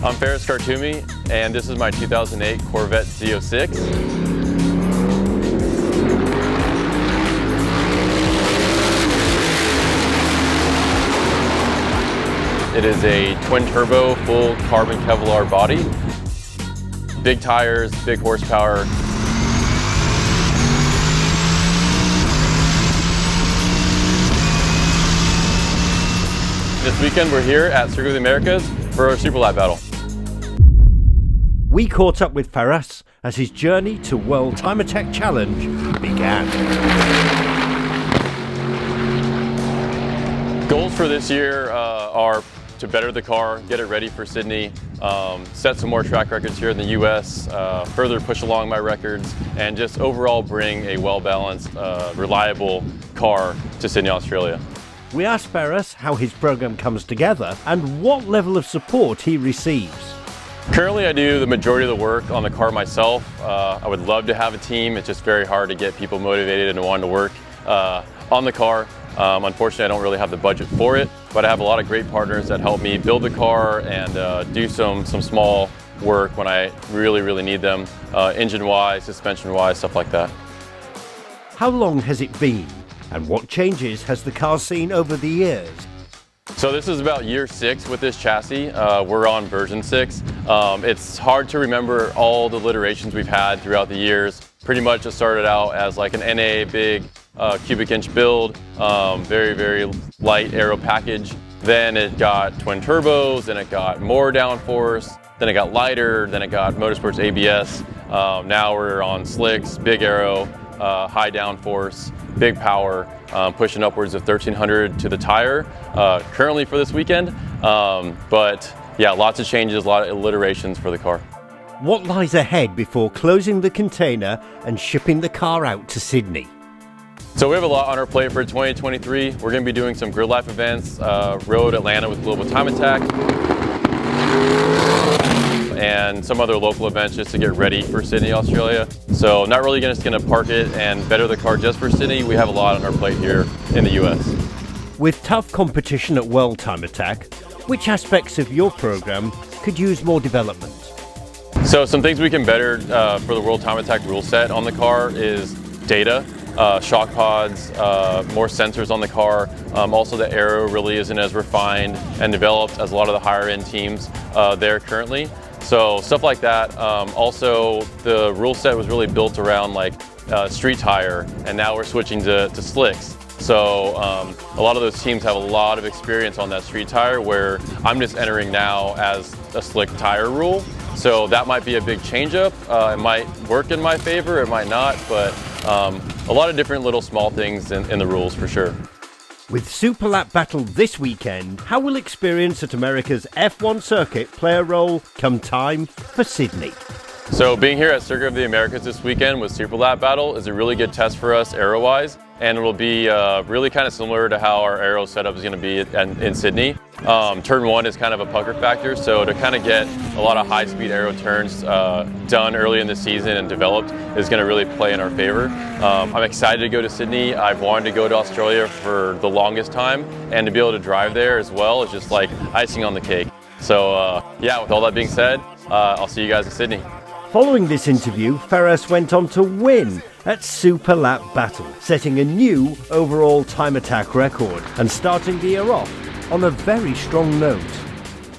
I'm Feras Qartoumy, and this is my 2008 Corvette Z06. It is a twin-turbo, full carbon Kevlar body. Big tires, big horsepower. This weekend we're here at Circuit of the Americas for our Super Lap battle. We caught up with Feras as his journey to World Time Attack Challenge began. Goals for this year are to better the car, get it ready for Sydney, set some more track records here in the US, further push along my records, and just overall bring a well-balanced, reliable car to Sydney, Australia. We asked Feras how his program comes together and what level of support he receives. Currently I do the majority of the work on the car myself. I would love to have a team. It's just very hard to get people motivated and wanting to work on the car. Unfortunately, I don't really have the budget for it, but I have a lot of great partners that help me build the car and do some small work when I really need them, engine-wise, suspension-wise, stuff like that. How long has it been, and what changes has the car seen over the years? So this is about year 6 with this chassis. We're on version 6. It's hard to remember all the iterations we've had throughout the years. Pretty much it started out as like an NA big cubic inch build, very light aero package. Then it got twin turbos, then it got more downforce, then it got lighter, then it got Motorsports ABS. Now we're on slicks, big aero, high downforce, big power, pushing upwards of 1300 to the tire currently for this weekend. But yeah, lots of changes, a lot of iterations for the car. What lies ahead before closing the container and shipping the car out to Sydney? So we have a lot on our plate for 2023. We're going to be doing some Gridlife events, Road Atlanta with Global Time Attack, and some other local events just to get ready for Sydney, Australia. So not really just going to park it and better the car just for Sydney. We have a lot on our plate here in the US. With tough competition at World Time Attack, which aspects of your program could use more development? So some things we can better for the World Time Attack rule set on the car is data, shock pods, more sensors on the car. Also the aero really isn't as refined and developed as a lot of the higher end teams there currently. So stuff like that. Also the rule set was really built around like street tire, and now we're switching to slicks. So a lot of those teams have a lot of experience on that street tire, where I'm just entering now as a slick tire rule. So that might be a big change up. It might work in my favor, it might not, but a lot of different little small things in the rules for sure. With Super Lap Battle this weekend, how will experience at America's F1 circuit play a role come time for Sydney? So being here at Circuit of the Americas this weekend with Super Lap Battle is a really good test for us aero-wise, and it'll be really kind of similar to how our aero setup is going to be in Sydney. Turn 1 is kind of a pucker factor, so to kind of get a lot of high-speed aero turns done early in the season and developed is going to really play in our favor. I'm excited to go to Sydney. I've wanted to go to Australia for the longest time, and to be able to drive there as well is just like icing on the cake. So yeah, with all that being said, I'll see you guys in Sydney. Following this interview, Feras went on to win at Super Lap Battle, setting a new overall time attack record and starting the year off on a very strong note.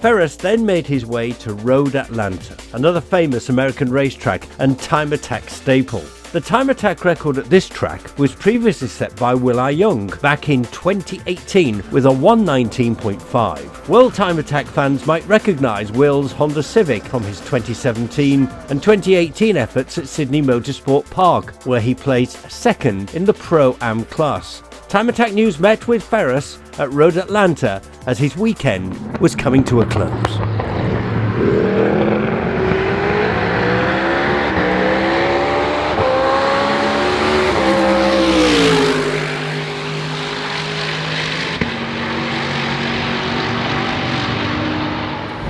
Feras then made his way to Road Atlanta, another famous American racetrack and time attack staple. The time attack record at this track was previously set by Will Young back in 2018 with a 119.5. World Time Attack fans might recognise Will's Honda Civic from his 2017 and 2018 efforts at Sydney Motorsport Park, where he placed second in the Pro-Am class. Time Attack News met with Feras at Road Atlanta as his weekend was coming to a close.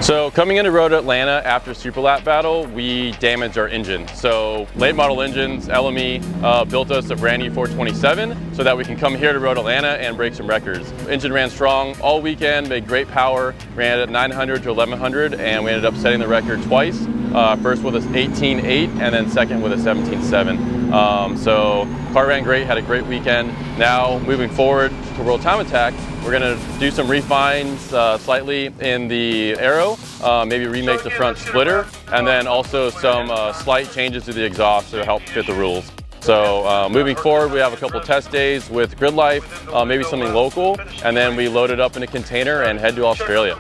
So coming into Road Atlanta after Super Lap battle, we damaged our engine. So late model engines, LME built us a brand new 427 so that we can come here to Road Atlanta and break some records. Engine ran strong all weekend, made great power, ran at 900 to 1100, and we ended up setting the record twice. First with a 18.8 and then second with a 17.7. So car ran great, had a great weekend. Now moving forward to World Time Attack, we're going to do some refines slightly in the aero, maybe remake the front splitter, and then also some slight changes to the exhaust to help fit the rules. So moving forward, we have a couple test days with Gridlife, maybe something local, and then we load it up in a container and head to Australia.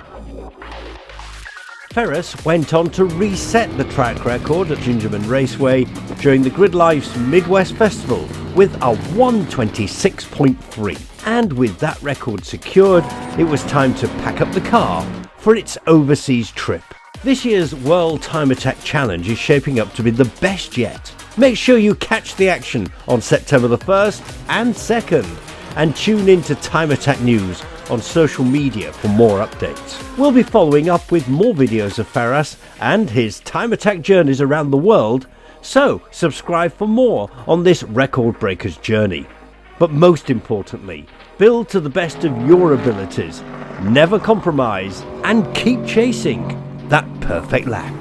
Feras went on to reset the track record at Gingerman Raceway during the Gridlife's Midwest Festival with a 126.3. And with that record secured, it was time to pack up the car for its overseas trip. This year's World Time Attack Challenge is shaping up to be the best yet. Make sure you catch the action on September the 1st and 2nd, and tune in to Time Attack News on social media for more updates. We'll be following up with more videos of Feras and his Time Attack journeys around the world, so subscribe for more on this record breaker's journey. But most importantly, build to the best of your abilities, never compromise, and keep chasing that perfect lap.